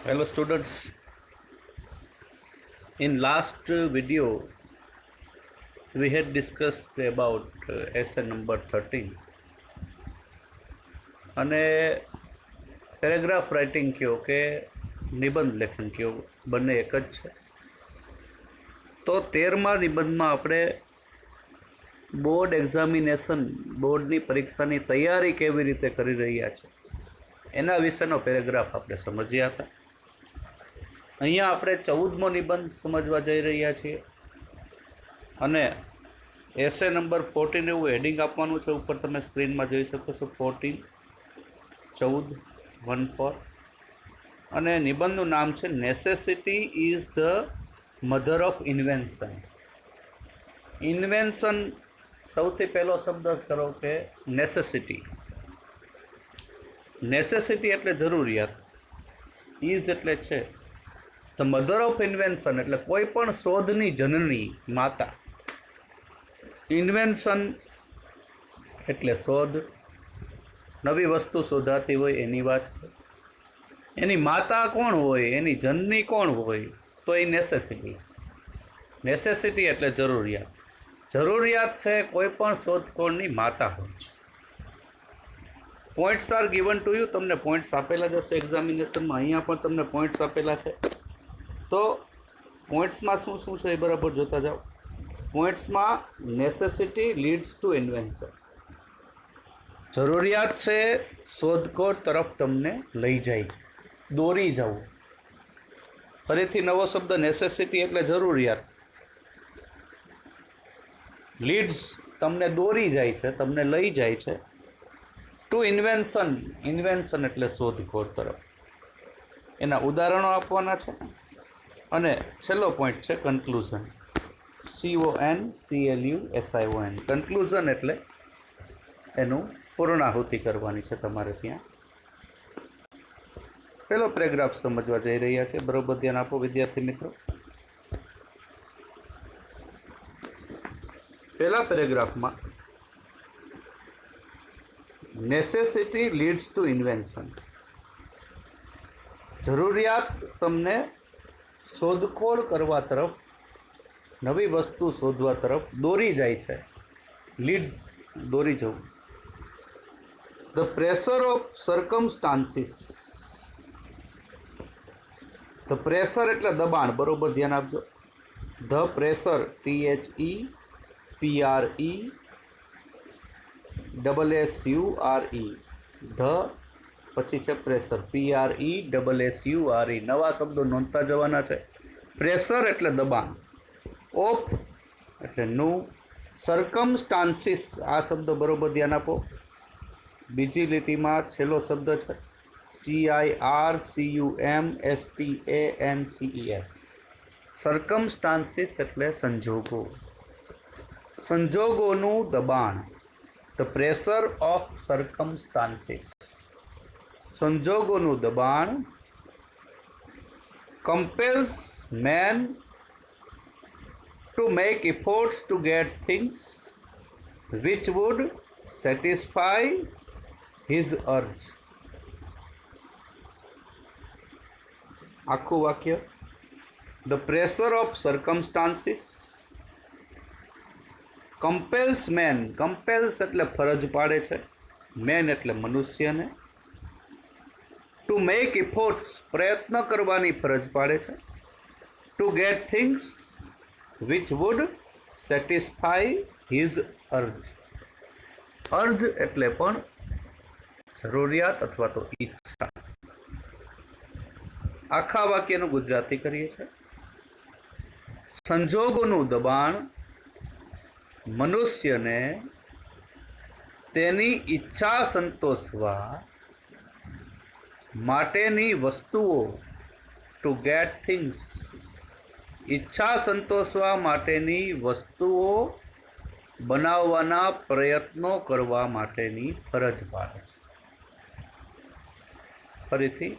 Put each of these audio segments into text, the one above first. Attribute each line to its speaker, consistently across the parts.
Speaker 1: Hello students, in last video we had discussed about essay number 13 અને paragraph writing કયો કે નિબંધ લેખન કયો બંને એક જ છે. તો 13મા નિબંધમાં આપણે બોર્ડ એક્ઝામિનેશન બોર્ડની પરીક્ષાની તૈયારી કેવી રીતે કરી રહ્યા છે એના વિશેનો પેરેગ્રાફ આપણે સમજ્યા હતા. અહીંયા આપણે 14મો નિબંધ સમજવા જઈ રહ્યા છીએ અને એસે નંબર 14 એવું હેડિંગ આપવાનું છે. ઉપર તમે સ્ક્રીનમાં જોઈ શકો છો 14 અને નિબંધનું નામ છે necessity is the mother of invention. Invention સૌથી પહેલો શબ્દ કરો કે નેસેસિટી. નેસેસિટી એટલે જરૂરિયાત, ઇઝ એટલે છે, ધ મધર ઓફ ઇન્વેન્શન એટલે કોઈ પણ શોધની જનની માતા. ઇન્વેન્શન એટલે શોધ, નવી વસ્તુ શોધાતી હોય એની વાત છે. એની માતા કોણ હોય, એની જનની કોણ હોય, તો એ નેસેસિટી છે. નેસેસિટી એટલે જરૂરિયાત. જરૂરિયાત છે કોઈ પણ શોધખોળની માતા હોય છે. Points R given to you. તમને પોઈન્ટ્સ આપેલા જ હશે એક્ઝામિનેશનમાં. અહીંયા પણ તમને પોઈન્ટ્સ આપેલા છે. તો પોઈન્ટ્સમાં શું શું છે એ બરાબર જોતા જાઓ. પોઈન્ટ્સમાં નેસેસિટી લીડ્સ ટુ ઇન્વેન્શન. જરૂરિયાત છે શોધખોળ તરફ તમને લઈ જાય છે, દોરી જવું. ફરીથી નવો શબ્દ નેસેસિટી એટલે જરૂરિયાત. લીડ્સ તમને દોરી જાય છે, તમને લઈ જાય છે. ટુ ઇન્વેન્શન, ઇન્વેન્શન એટલે શોધખોળ તરફ. એના ઉદાહરણો આપવાના છે. અને છેલ્લો પોઈન્ટ છે કન્ક્લુઝન. CONCLUSION. કન્ક્લુઝન એટલે એનું પૂર્ણાહુતિ કરવાની છે તમારે ત્યાં. પેલો પેરેગ્રાફ સમજવા જઈ રહ્યા છે. બરોબર ધ્યાન આપો વિદ્યાર્થી મિત્રો. પહેલા પેરેગ્રાફમાં નેસેસિટી લીડ્સ ટુ ઇન્વેન્શન. જરૂરિયાત તમને શોધખોળ કરવા તરફ, નવી વસ્તુ શોધવા તરફ દોરી જાય છે. લીડ્સ, દોરી જવું. The pressure of circumstances. The pressure એટલે દબાણ. બરોબર ધ્યાન આપજો. The pressure, PHEPRESSURE. ધ પછી છે પ્રેશર, PRESSURE. નવા શબ્દો નોંધતા જવાના છે. પ્રેશર એટલે દબાણ, ઓફ એટલે નું, સર્કમસ્ટાન્સીસ આ શબ્દ બરોબર ધ્યાન આપો. બીજી લીટીમાં છેલ્લો શબ્દ છે CIRCUMSTANCES. સર્કમસ્ટાન્સીસ એટલે સંજોગો, સંજોગોનું દબાણ. ધ પ્રેશર ઓફ સર્કમસ્ટાન્સીસ, સંજોગોનું દબાણ. Compels main to make efforts to get things which would satisfy his urge. આખું વાક્ય. The pressure of circumstances compels man. compels એટલે ફરજ પાડે છે, મેન એટલે મનુષ્યને. to make efforts પ્રયત્ન કરવાની ફરજ પાડે છે. to get things which would satisfy his urge. urge એટલે પણ જરૂરિયાત અથવા તો ઈચ્છા. આખા વાક્યનું ગુજરાતી કરીએ છીએ. સંજોગોનું દબાણ મનુષ્યને તેની ઈચ્છા સંતોષવા માટેની વસ્તુઓ, ટુ ગેટ થિંગ્સ, ઈચ્છા સંતોષવા માટેની વસ્તુઓ બનાવવાના પ્રયત્નો કરવા માટેની ફરજ પાડે છે. ફરીથી,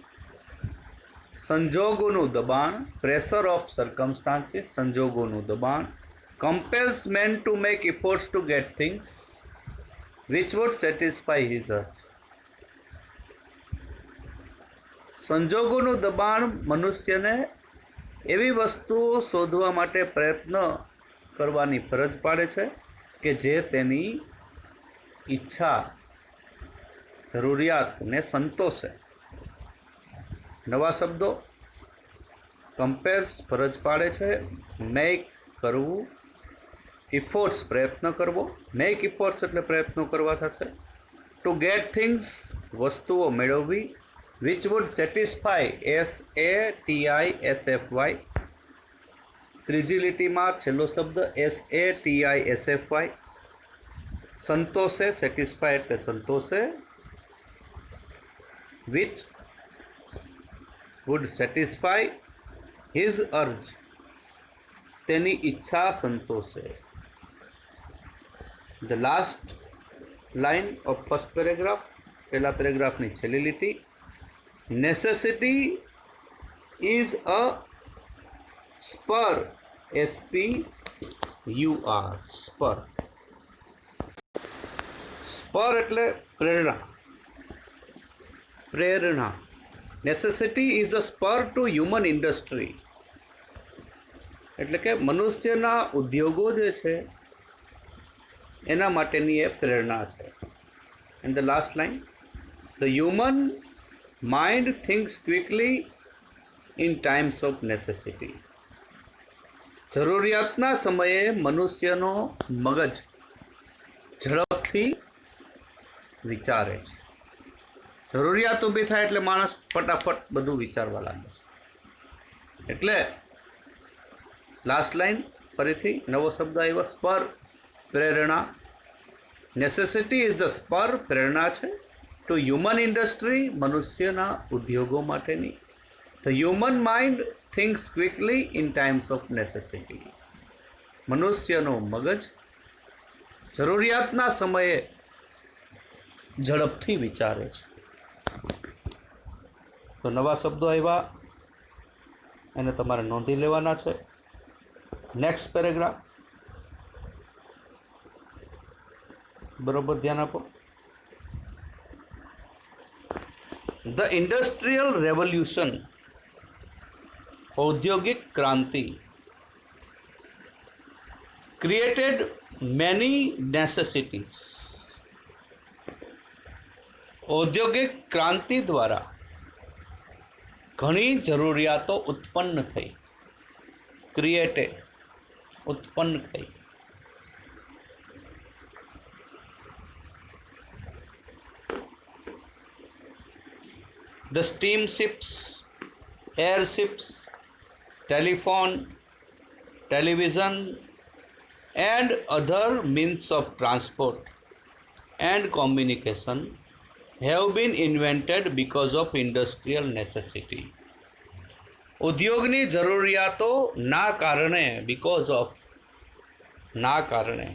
Speaker 1: સંજોગોનું દબાણ, પ્રેશર ઓફ સર્કમસ્ટાન્સીસ, સંજોગોનું દબાણ. Compels man to make efforts to get things which would satisfy his urge. સંજોગોનું દબાણ મનુષ્યને એવી વસ્તુઓ શોધવા માટે પ્રયત્ન કરવાની ફરજ પાડે છે કે જે તેની ઈચ્છા જરૂરિયાતને સંતોષે. નવા શબ્દો: કમ્પેર્સ ફરજ પાડે છે, મેક કરવું, ઇફોર્ટ્સ પ્રયત્ન કરવો, મેક ઇફોર્ટ્સ એટલે પ્રયત્નો કરવા થશે. ટુ ગેટ થિંગ્સ વસ્તુઓ મેળવવી, વિચ વુડ સેટિસ્ફાય SATISFY. ત્રીજી લીટીમાં છેલ્લો શબ્દ SATISFY. સંતોષે, સેટિસ્ફાય એટલે સંતોષે, which would satisfy his urge તેની ઈચ્છા સંતોષે. The last line of first paragraph, પહેલા પેરેગ્રાફની છેલ્લી લીટી. Necessity is a spur, SPUR, spur. Spur એટલે પ્રેરણા, પ્રેરણા. Necessity is a spur to human industry એટલે કે મનુષ્યના ઉદ્યોગો જે છે એના માટેની એ પ્રેરણા છે. And the last line, the human mind thinks quickly in times of necessity. જરૂરિયાતના સમયે મનુષ્યનો મગજ ઝડપથી વિચારે છે. જરૂરિયાત ઊભી થાય એટલે માણસ ફટાફટ બધું વિચારવા લાગે છે. એટલે લાસ્ટ લાઇન ફરીથી નવો શબ્દ આવ્યો, સ્પર, પ્રેરણા. નેસેસિટી ઇઝ અ સ્પર, પ્રેરણા છે, ટુ હ્યુમન ઇન્ડસ્ટ્રી મનુષ્યના ઉદ્યોગો માટેની. The human mind thinks quickly in times of necessity. મનુષ્યનો મગજ જરૂરિયાતના સમયે ઝડપથી વિચારે છે. તો નવા શબ્દો આવ્યા એને તમારે નોંધી લેવાના છે. નેક્સ્ટ પેરેગ્રાફ બરોબર ધ્યાન આપો. ધ ઇન્ડસ્ટ્રીયલ રેવોલ્યુશન, ઔદ્યોગિક ક્રાંતિ, ક્રિએટેડ મેની નેસેસિટીઝ. ઔદ્યોગિક ક્રાંતિ દ્વારા ઘણી જરૂરિયાતો ઉત્પન્ન થઈ. ક્રિએટેડ, ઉત્પન્ન થઈ. The steamships, airships, telephone, television, and other means of transport and communication have been invented because of industrial necessity. ઉદ્યોગની જરૂરિયાતો ના કારણે, because of, ના કારણે.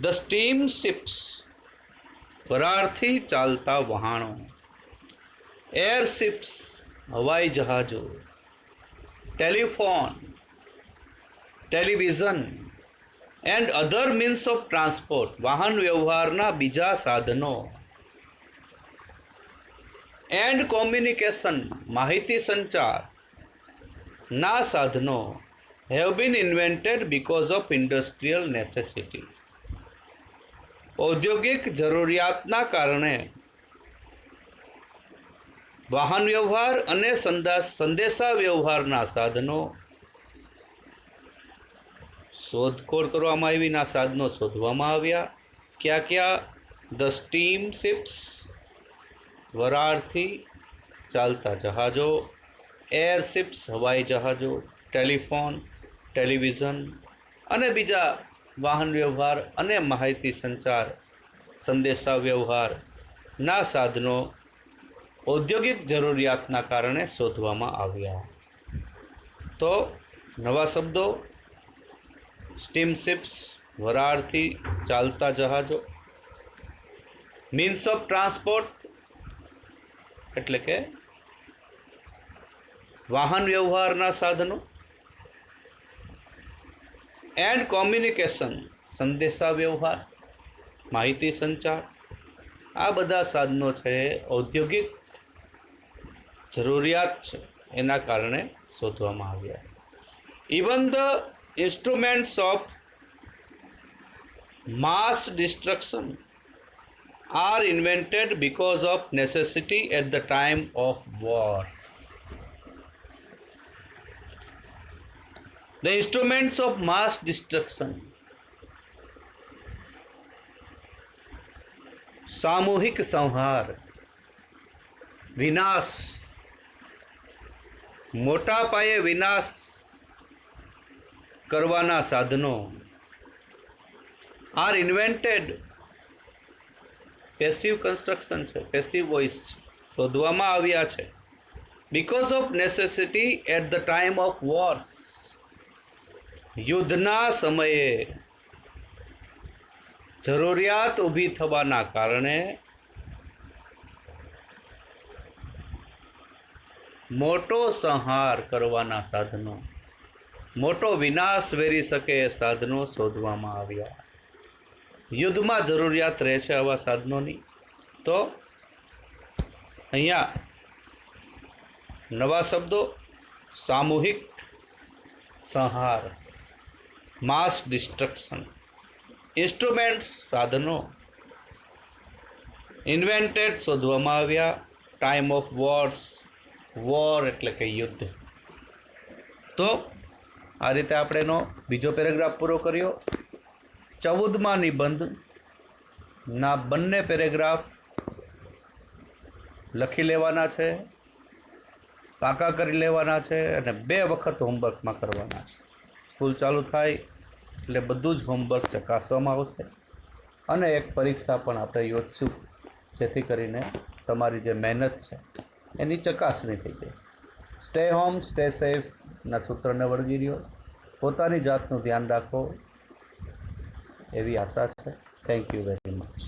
Speaker 1: The steamships, વરાળથી ચાલતા વહાણો. એરશિપ્સ, હવાઈ જહાજો. Telephone, television, and other means of transport, વાહન વ્યવહારના બીજા સાધનો. એન્ડ કોમ્યુનિકેશન, માહિતી સંચાર ના સાધનો. Have been invented because of industrial necessity. ઔદ્યોગિક જરૂરિયાતના કારણે વાહન વ્યવહાર અને સંદેશા વ્યવહારના સાધનો શોધખોળ કરવામાં આવી. ના સાધનો શોધવામાં આવ્યા. ક્યાં ક્યાં? ધ સ્ટીમ શિપ્સ, વરાળથી ચાલતા જહાજો. એરશિપ્સ, હવાઈ જહાજો. ટેલિફોન, ટેલિવિઝન અને બીજા વાહન વ્યવહાર અને માહિતી સંચાર, સંદેશા વ્યવહારના સાધનો ઔદ્યોગિક જરૂરિયાતના કારણે શોધવામાં આવ્યા. તો નવા શબ્દો: સ્ટીમશિપ્સ, વરાળથી ચાલતા જહાજો. મીન્સ ઓફ ટ્રાન્સપોર્ટ એટલે કે વાહન વ્યવહારના સાધનો. એન્ડ કોમ્યુનિકેશન, સંદેશા વ્યવહાર, માહિતી સંચાર. આ બધા સાધનો છે ઔદ્યોગિક જરૂરિયાત છે એના કારણે શોધવામાં આવ્યા. Even the instruments of mass destruction are invented because of necessity at the time of wars. The instruments of mass destruction, સામૂહિક સંહાર, વિનાશ, મોટા પાયે વિનાશ કરવાના સાધનો આર ઇન્વેન્ટેડ, પેસિવ કન્સ્ટ્રક્શન છે, પેસિવ વોઇસ શોધવામાં આવ્યા છે. Because of necessity at the time of wars, યુદ્ધના સમયે જરૂરિયાત ઊભી થવાના કારણે મોટો સંહાર કરવાના સાધનો, મોટો વિનાશ વેરી શકે એ સાધનો શોધવામાં આવ્યા. યુદ્ધમાં જરૂરિયાત રહે છે આવા સાધનોની. તો અહીંયા નવા શબ્દો: સામૂહિક સંહાર, માસ ડિસ્ટ્રક્શન, ઇન્સ્ટ્રુમેન્ટ્સ સાધનો, ઇન્વેન્ટેડ શોધવામાં આવ્યા, ટાઈમ ઓફ વોર્સ, વોર એટલે કે યુદ્ધ. તો આ રીતે આપણે એનો બીજો પેરેગ્રાફ પૂરો કર્યો. 14મા નિબંધના બંને પેરેગ્રાફ લખી લેવાના છે, પાકા કરી લેવાના છે અને 2 વખત હોમવર્કમાં કરવાના છે. સ્કૂલ ચાલુ થાય એટલે બધું જ હોમવર્ક ચકાસવામાં આવશે અને એક પરીક્ષા પણ આપણે યોજશું, જેથી કરીને તમારી જે મહેનત છે એની ચકાસણી થઈ જાય. સ્ટે હોમ સ્ટે સેફના સૂત્રને વળગી રહ્યો, પોતાની જાતનું ધ્યાન રાખો એવી આશા છે. Thank you very much.